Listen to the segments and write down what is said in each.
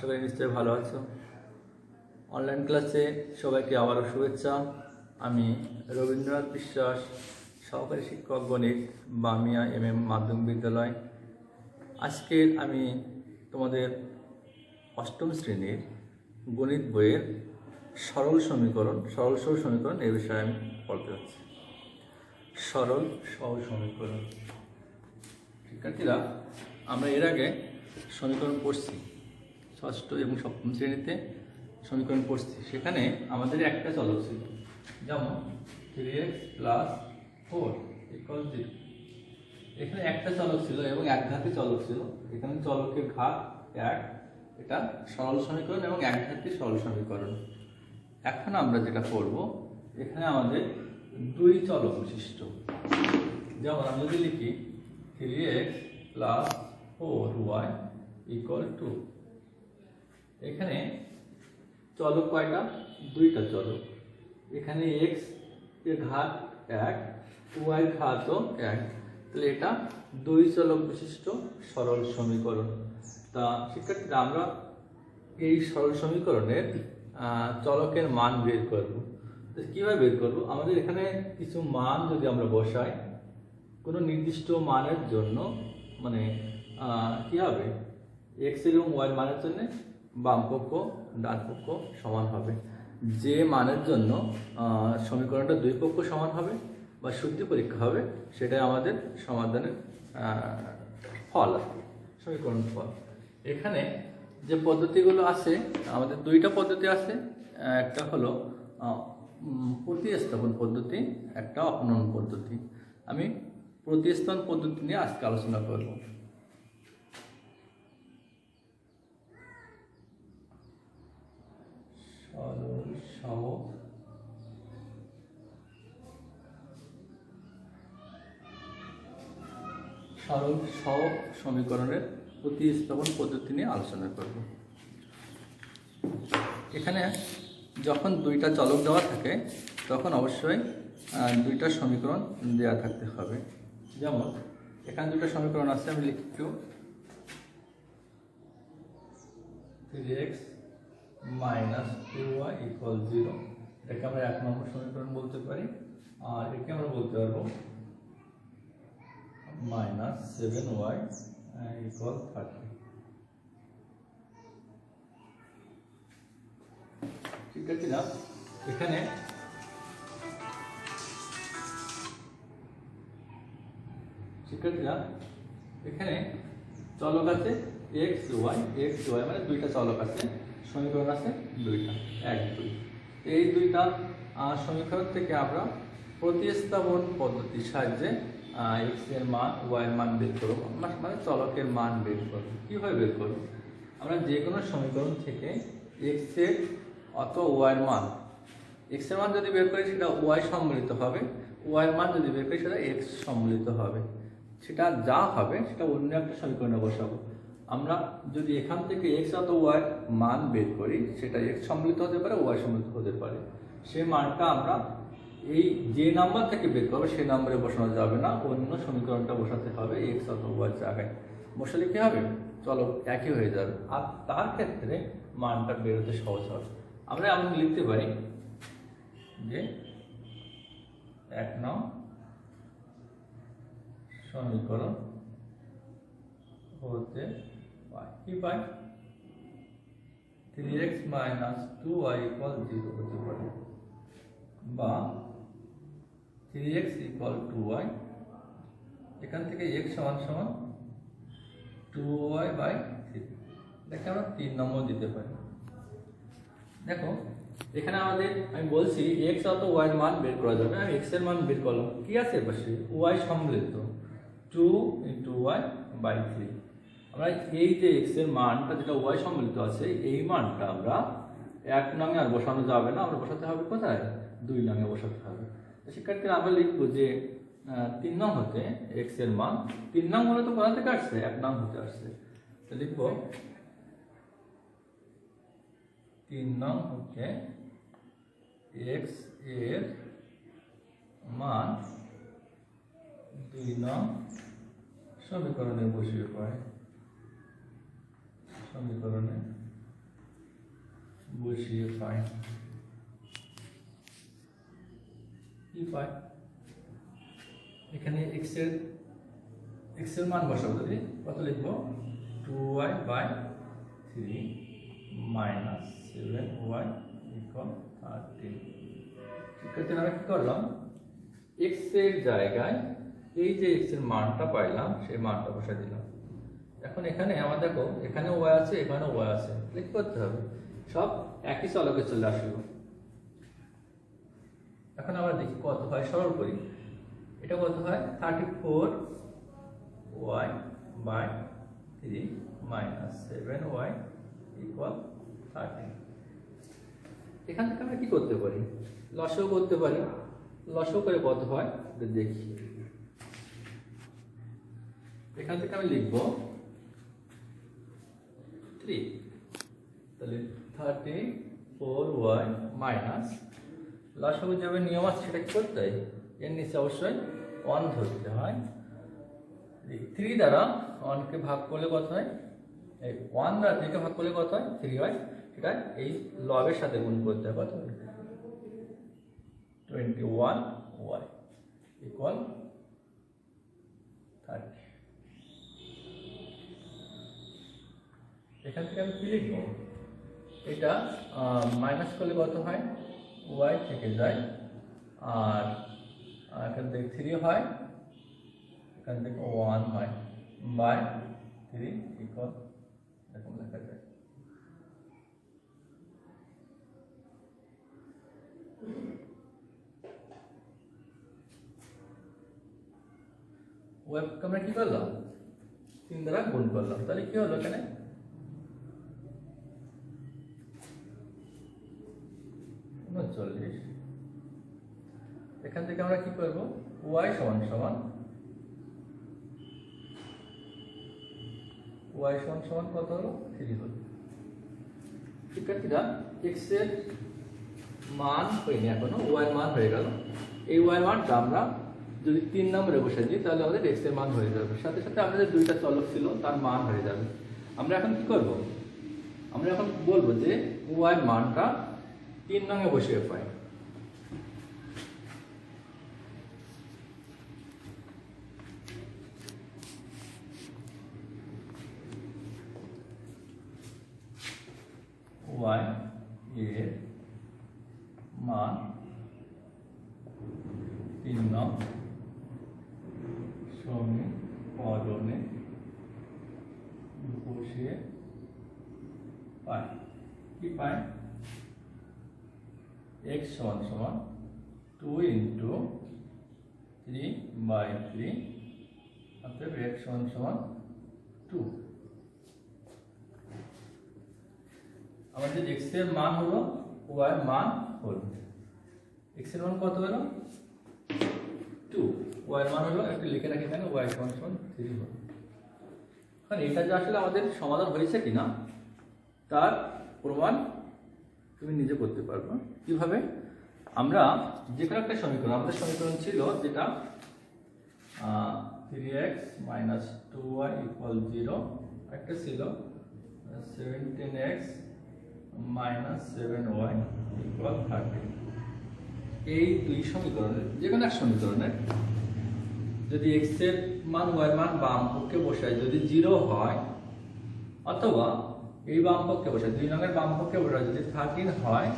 আশা করি নিশ্চয়ই ভালো আছো। অনলাইন ক্লাসে সবাইকে আবারও শুভেচ্ছা। আমি রবীন্দ্রনাথ বিশ্বাস, সহকারী শিক্ষক গণিত, বামিয়া MM মাধ্যমিক বিদ্যালয়। আজকে আমি তোমাদের অষ্টম শ্রেণীর গণিত বইয়ের সরল সহজ সমীকরণ এই বিষয়ে আমি পড়তে যাচ্ছি। সরল সহজ সমীকরণ। শিক্ষার্থীরা, আমরা এর আগে সমীকরণ পড়ছি, ষষ্ঠ এবং সপ্তম শ্রেণীতে সমীকরণ পড়ছি। সেখানে আমাদের একটা চলক ছিল, যেমন 3x + 4 = 0। এখানে একটা চলক ছিল এবং একঘাতী চলক ছিল। এখানে চলকের ঘাত 1, এটা সরল সমীকরণ এবং একঘাতী সরল সমীকরণ। এখন আমরা যেটা করব, এখানে আমাদের দুই চলক বিশিষ্ট, যেমন আমি যদি লিখি 3x + 4y = 2। এখানে চলক কয়টা? দুইটা চলক। এখানে x এর ঘাত 1, y এর ঘাতও 1, তাহলে এটা দুই চলক বিশিষ্ট সরল সমীকরণ। তা শিক্ষার্থীরা, আমরা এই সরল সমীকরণের চলকের মান বের করব। কিভাবে বের করব? আমাদের এখানে কিছু মান যদি আমরা বসাই, কোনো নির্দিষ্ট মানের জন্য, মানে কি হবে, x এবং y এর মানের জন্য বাম পক্ষ ডান পক্ষ সমান হবে। যে মানের জন্য সমীকরণটা দুই পক্ষ সমান হবে বা শুদ্ধি পরীক্ষা হবে, সেটাই আমাদের সমাধানের ফল, সমীকরণ ফল। এখানে যে পদ্ধতিগুলো আছে, আমাদের দুইটা পদ্ধতি আছে। একটা হলো প্রতিস্থাপন পদ্ধতি, একটা অপনয়ন পদ্ধতি। আমি প্রতিস্থাপন পদ্ধতি নিয়ে আজকে আলোচনা করব। সরল সহগ সমীকরণের প্রতিস্থাপন পদ্ধতি নিয়ে আলোচনা করব। এখানে যখন দুইটা চলক দেওয়া থাকে, তখন অবশ্যই দুইটা সমীকরণ দেওয়া থাকতে হবে। যেমন এখানে দুইটা সমীকরণ আছে, আমি লিখি 3x - 2y = 0। এটাকে আমরা 1 নম্বর সমীকরণ বলতে পারি। আর একে আমরা বলতে পারবো -7y = 30। শিক্ষার্থীরা, এখানে চলক আছে x y মানে দুইটা চলক আছে, সমীকরণ আছে দুইটা, 1 2। এই দুইটা সমীকরণ থেকে আমরা প্রতিস্থাপন পদ্ধতির সাহায্যে x এর মান y এর মান বের করব, মানে চলকের মান বের করব। কিভাবে বের করব? আমরা যে কোনো সমীকরণ থেকে x এর অথবা y এর মান, x এর মান যদি বের করি সেটা y সম্মিলিত হবে, y এর মান যদি বের করি সেটা x সম্মিলিত হবে। সেটা যা হবে সেটা অন্য একটা সমীকরণে বসাবো। আমরা যদি এখান থেকে x অথবা y মান বের করি, সেটা x সম্মিলিত হতে পারে, y সম্মিলিত হতে পারে। সেই মানটা আমরা এই যে নাম্বার থেকে বের করবো সেই নাম্বারে বসানো যাবে না, অন্য সমীকরণটা বসাতে হবে। x অথবা y জায়গায় বসালে কি হবে? চলো একই হয়ে যাবে, আর তার ক্ষেত্রে মানটা বেরোতে সহজ হবে। আমরা এমন লিখতে পারি যে 1 নং সমীকরণ হতে পাই, কি পাই? 3x - 2y = 0 হতে পারে, বা 3x = 2y। এখান থেকে x = 2y/3। এটাকে আমরা 3 নম্বর দিতে পারি। দেখো, এখানে আমি বলছি x অথবা y এর মান বের করা যাবে। আমি x এর মান বের করলাম, কি আছে পাশে? y সম্মিলিত, 2 × y/3। আমরা এই যে x এর মানটা, যেটা y সম্মিলিত আছে, এই মানটা আমরা 1 নঙে আর বসানো যাবে না, আমরা বসাতে হবে কোথায়? 2 নঙে বসাতে হবে। শিক্ষার্থীরা, আমরা লিখবো যে 3 নং হতে x এর মান, 3 নং হলে তো কোথা থেকে আসছে? 1 নং হতে আসছে। তো লিখবো 3 নং হতে x এর মান 2 নং সমীকরণে বসিয়ে পাই, সমীকরণে পাই কি পাই এখানে x এর মান বসাবো যদি কত লিখবো 2y by 3 minus 7y equal 13। শিক্ষার্থীরা আমরা কি করলাম x এর জায়গায় এই যে x এর মানটা পাইলাম সেই মানটা বসাই দিলাম। এখন এখানে আমার দেখো এখানে y আছে এখানেও y আছে, কি করতে হবে সব একই চলকে চলে আসলো। এখন আমরা দেখি কত হয়, সরল করি। এটা কত হয় 34y by 3 minus 7y equal 13। এখান থেকে আমরা কি করতে পারি, লসাগু করতে পারি। লসাগু করে কত হয় দেখি। এখান থেকে আমি লিখব 3, তাহলে 34y মাইনাস লসাগু যাবে নিয়ম আছে সেটা কি করতে হয়, এর নিচে অবশ্যই 1 ধরতে হয়। 3 দ্বারা 1 কে ভাগ করলে কত হয়, এই 1 দ্বারা 3 কে ভাগ করলে কত হয় 3 হয়, সেটা এই লবের সাথে গুণ করতে হয়। কত হয় 21y ইকুয়াল 30। এখান থেকে আমি কি লিখব, এটা মাইনাস করলে কত হয় y থেকে যায়, আর এখান থেকে 3 হয়, এখান থেকে 1 হয় বাই 3 ইকুয়াল এরকম লেখা যায়। ওয়েবকে আমরা কি করলাম 3 দ্বারা গুণ করলাম, তাহলে কি হলো এখানে 39। এখান থেকে আমরা কি করব y সমান সমান কত হলো 3 হলো। শিক্ষার্থীরা x এর মান হয়নি এখনো, y এর মান হয়ে গেল। এই y মানটা আমরা যদি 3 নম্বরে বসে দিই তাহলে আমাদের x এর মান হয়ে যাবে, সাথে সাথে আমাদের দুইটা চলক ছিল তার মান হয়ে যাবে। আমরা এখন কি করব, আমরা এখন বলবো যে y এর মানটা 3 নঙে বসিয়ে পাই। y এর মান 3 নং সমীকরণে বসিয়ে পাই। কি পাই, x সমান সমান 2 ইন্টু 3 বাই 3, অর্থাৎ x সমান সমান 2। আমাদের x এর মান হলো y এর মান হলো, x এর মান কত হলো 2, y এর মান হলো একটু লিখে রাখি এখানে y সমান সমান 3 হলো। এখন এটা যে আসলে আমাদের সমাধান হয়েছে কিনা তার প্রমাণ তুমি নিজে করতে পারবে। কিভাবে, আমরা যে কোনো একটা সমীকরণ, আমাদের সমীকরণ ছিল যেটা 3x মাইনাস 2y ইকুয়াল 0, একটা ছিল 17x মাইনাস 7y ইকুয়াল 30। এই দুই সমীকরণের যে কোনো এক সমীকরণের যদি x এর মান y এর মান বাম পক্ষে বসায় যদি 0 হয়, অথবা এই বাম পক্ষে বসায় 2 নঙের বাম পক্ষে বসায় যদি 13 হয়,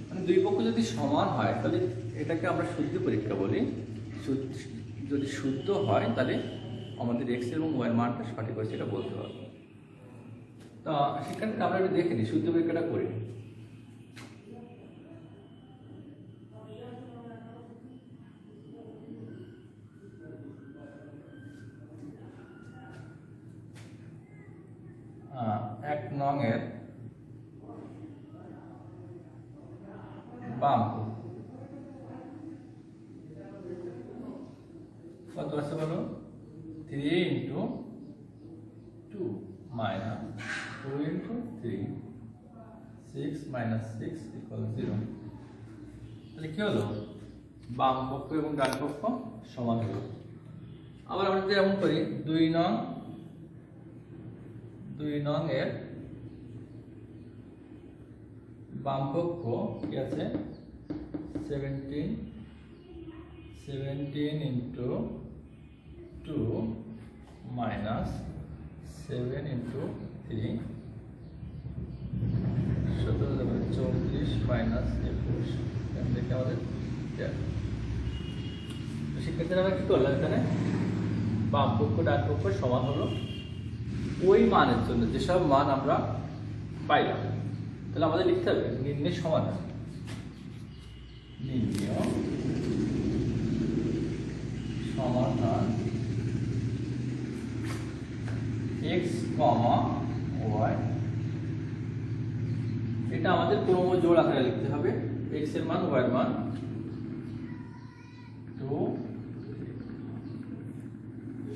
মানে দুই পক্ষ যদি সমান হয় তাহলে এটাকে আমরা শুদ্ধ পরীক্ষা বলি। যদি শুদ্ধ হয় তাহলে আমাদের x এবং y এর মানটা সঠিক হয়েছে এটা বলতে হবে। তা সেখানে আমরা একটু দেখে নিই, শুদ্ধ পরীক্ষাটা করি। এক নঙের বাম কত আছে বলো, 3 into 2 minus 2 into 3, 6 minus 6 equal 0। তাহলে কি হলো, বাম পক্ষ এবং ডান পক্ষ সমান হলো। আবার আমরা যদি এমন করি 2 নং এর বামপক্ষ কি আছে 17 ইন্টু 2 মাইনাস 7 ইন্টু 3 34 মাইনাস 21 এখান থেকে আমাদের শিক্ষার্থীরা আমরা কি করলাম এখানে বাম পক্ষ ডান পক্ষ সমান হলো ওই মানের জন্য যেসব মান আমরা পাইলাম, তাহলে আমাদের লিখতে হবে নির্ণয় সমাধান। নির্ণয় সমাধান x, y, এটা আমাদের ক্রম জোড় আকারে লিখতে হবে। x এর মান, y এর মান 2,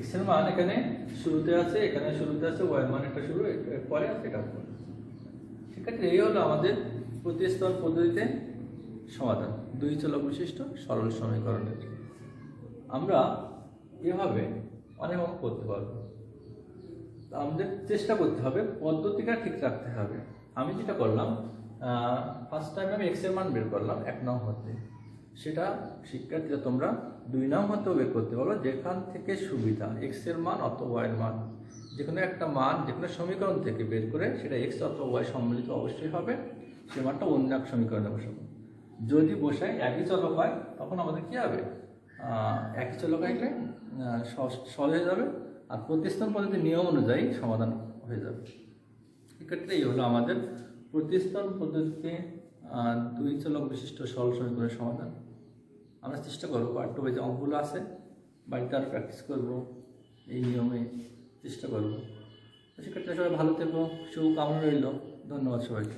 x এর মান এখানে শুরুতে আছে, এখানে শুরুতে আছে, y এর মান একটা শুরু পরে আছে, এটা পরে। ঠিক আছে, এই হলো আমাদের প্রতিস্থাপন পদ্ধতিতে সমাধান দুই চলক বিশিষ্ট সরল সমীকরণের। আমরা এভাবে অনেক অঙ্ক করতে পারবো। আমাদের চেষ্টা করতে হবে পদ্ধতিটা ঠিক রাখতে হবে। আমি যেটা করলাম, ফার্স্ট টাইম আমি এক্স এর মান বের করলাম 1 নং হতে, সেটা শিক্ষার্থীরা তোমরা 2 নং হতেও বের করতে পারো, যেখান থেকে সুবিধা। এক্স এর মান অথবা ওয়াই এর মান যে কোনো একটা মান যে কোনো সমীকরণ থেকে বের করে সেটা এক্স অথবা ওয়াই সম্মিলিত অবশ্যই হবে, সে মানটা অন্য এক সমীকরণে বসাবো। যদি বসাই একই চলক হয় তখন আমাদের কি হবে, একই চলক আসলে সহজ হয়ে যাবে, আর প্রতিস্থাপন পদ্ধতির নিয়ম অনুযায়ী সমাধান হয়ে যাবে। এক্ষেত্রে এই হলো আমাদের প্রতিস্থাপন পদ্ধতিতে 2 চলক বিশিষ্ট সরল সমীকরণের সমাধান। আমরা চেষ্টা করবো পার্ট 2 যে অঙ্কগুলো আছে বাড়িতে আর প্র্যাকটিস করবো, এই নিয়মে চেষ্টা করবো। সেক্ষেত্রে সবাই ভালো থেকো, শুভকামনা রইল। ধন্যবাদ সবাইকে।